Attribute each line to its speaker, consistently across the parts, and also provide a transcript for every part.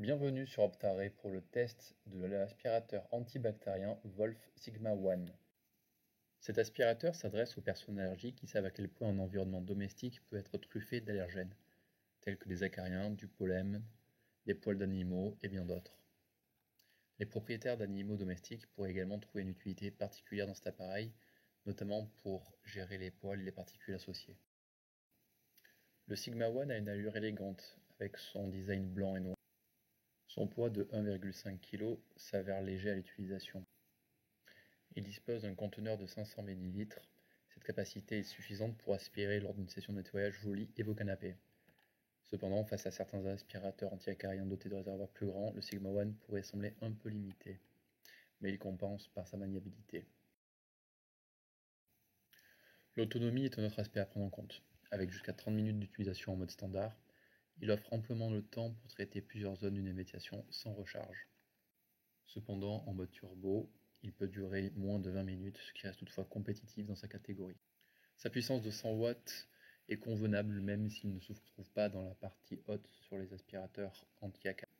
Speaker 1: Bienvenue sur Optare pour le test de l'aspirateur antibactérien Wolf Sigma One. Cet aspirateur s'adresse aux personnes allergiques qui savent à quel point un environnement domestique peut être truffé d'allergènes, tels que des acariens, du pollen, des poils d'animaux et bien d'autres. Les propriétaires d'animaux domestiques pourraient également trouver une utilité particulière dans cet appareil, notamment pour gérer les poils et les particules associées. Le Sigma One a une allure élégante, avec son design blanc et noir. Son poids de 1,5 kg s'avère léger à l'utilisation. Il dispose d'un conteneur de 500 ml. Cette capacité est suffisante pour aspirer lors d'une session de nettoyage vos lits et vos canapés. Cependant, face à certains aspirateurs anti-acariens dotés de réservoirs plus grands, le Sigma One pourrait sembler un peu limité, mais il compense par sa maniabilité. L'autonomie est un autre aspect à prendre en compte. Avec jusqu'à 30 minutes d'utilisation en mode standard, il offre amplement le temps pour traiter plusieurs zones d'une invitation sans recharge. Cependant, en mode turbo, il peut durer moins de 20 minutes, ce qui reste toutefois compétitif dans sa catégorie. Sa puissance de 100 watts est convenable même s'il ne se trouve pas dans la partie haute sur les aspirateurs anti-acariens.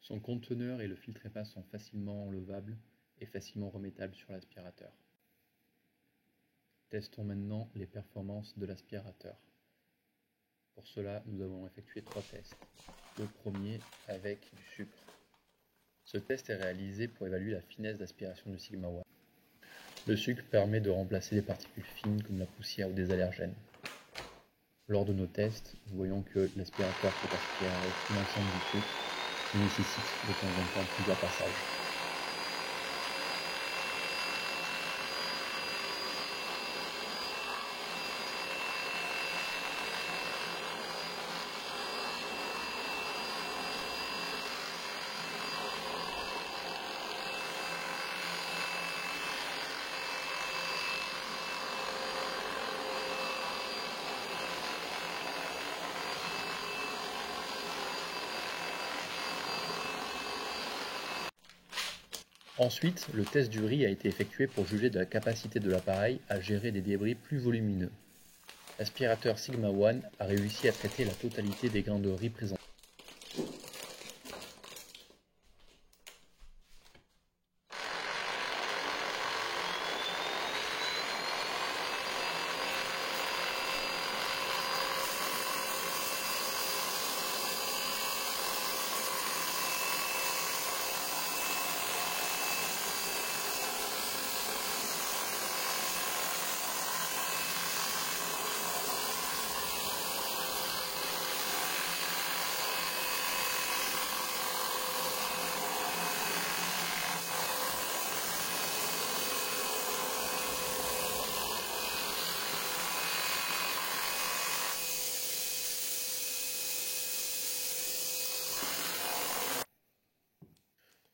Speaker 1: Son conteneur et le filtre HEPA sont facilement enlevables et facilement remettables sur l'aspirateur. Testons maintenant les performances de l'aspirateur. Pour cela, nous avons effectué 3 tests. Le premier avec du sucre. Ce test est réalisé pour évaluer la finesse d'aspiration du Sigma One. Le sucre permet de remplacer des particules fines comme la poussière ou des allergènes. Lors de nos tests, nous voyons que l'aspirateur peut aspirer avec tout l'ensemble du sucre, qui nécessite de temps en temps plusieurs passages. Ensuite, le test du riz a été effectué pour juger de la capacité de l'appareil à gérer des débris plus volumineux. L'aspirateur Sigma One a réussi à traiter la totalité des grains de riz présents.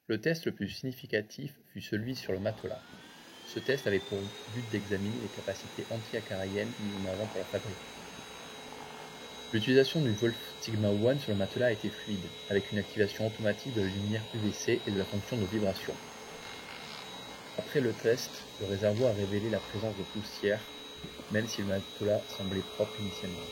Speaker 1: Le test le plus significatif fut celui sur le matelas. Ce test avait pour but d'examiner les capacités anti-acariennes mises en avant pour la fabrique. L'utilisation du Wolf Sigma One sur le matelas a été fluide, avec une activation automatique de la lumière UVC et de la fonction de vibration. Après le test, le réservoir a révélé la présence de poussière, même si le matelas semblait propre initialement.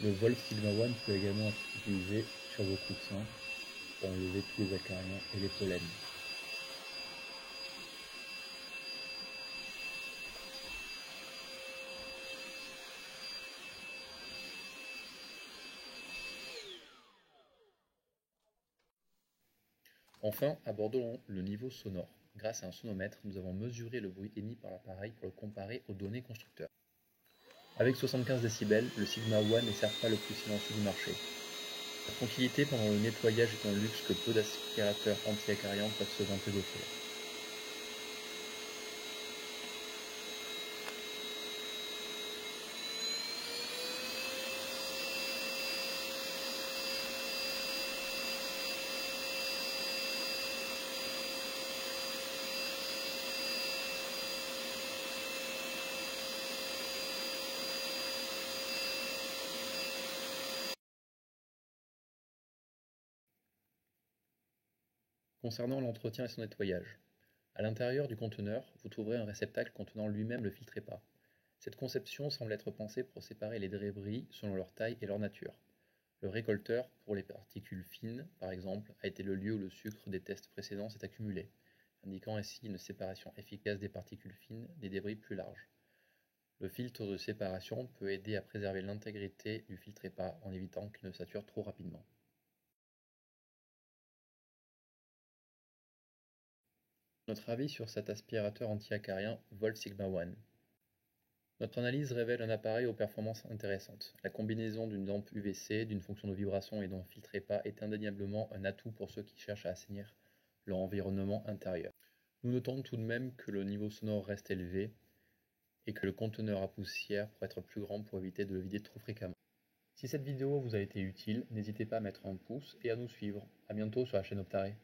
Speaker 1: Le Wolf Sigma One peut également être utilisé sur vos coussins pour enlever tous les acariens et les pollens. Enfin, abordons le niveau sonore. Grâce à un sonomètre, nous avons mesuré le bruit émis par l'appareil pour le comparer aux données constructeurs. Avec 75 décibels, le Sigma One n'est certes pas le plus silencieux du marché. La tranquillité pendant le nettoyage est un luxe que peu d'aspirateurs anti-acariens peuvent se vanter d'offrir. Concernant l'entretien et son nettoyage, à l'intérieur du conteneur, vous trouverez un réceptacle contenant lui-même le filtre EPA. Cette conception semble être pensée pour séparer les débris selon leur taille et leur nature. Le récolteur, pour les particules fines, par exemple, a été le lieu où le sucre des tests précédents s'est accumulé, indiquant ainsi une séparation efficace des particules fines des débris plus larges. Le filtre de séparation peut aider à préserver l'intégrité du filtre EPA en évitant qu'il ne sature trop rapidement. Notre avis sur cet aspirateur anti-acarien Wolf Sigma One. Notre analyse révèle un appareil aux performances intéressantes. La combinaison d'une lampe UVC, d'une fonction de vibration et d'un filtre EPA est indéniablement un atout pour ceux qui cherchent à assainir leur environnement intérieur. Nous notons tout de même que le niveau sonore reste élevé et que le conteneur à poussière pourrait être plus grand pour éviter de le vider trop fréquemment. Si cette vidéo vous a été utile, n'hésitez pas à mettre un pouce et à nous suivre. A bientôt sur la chaîne Optaré.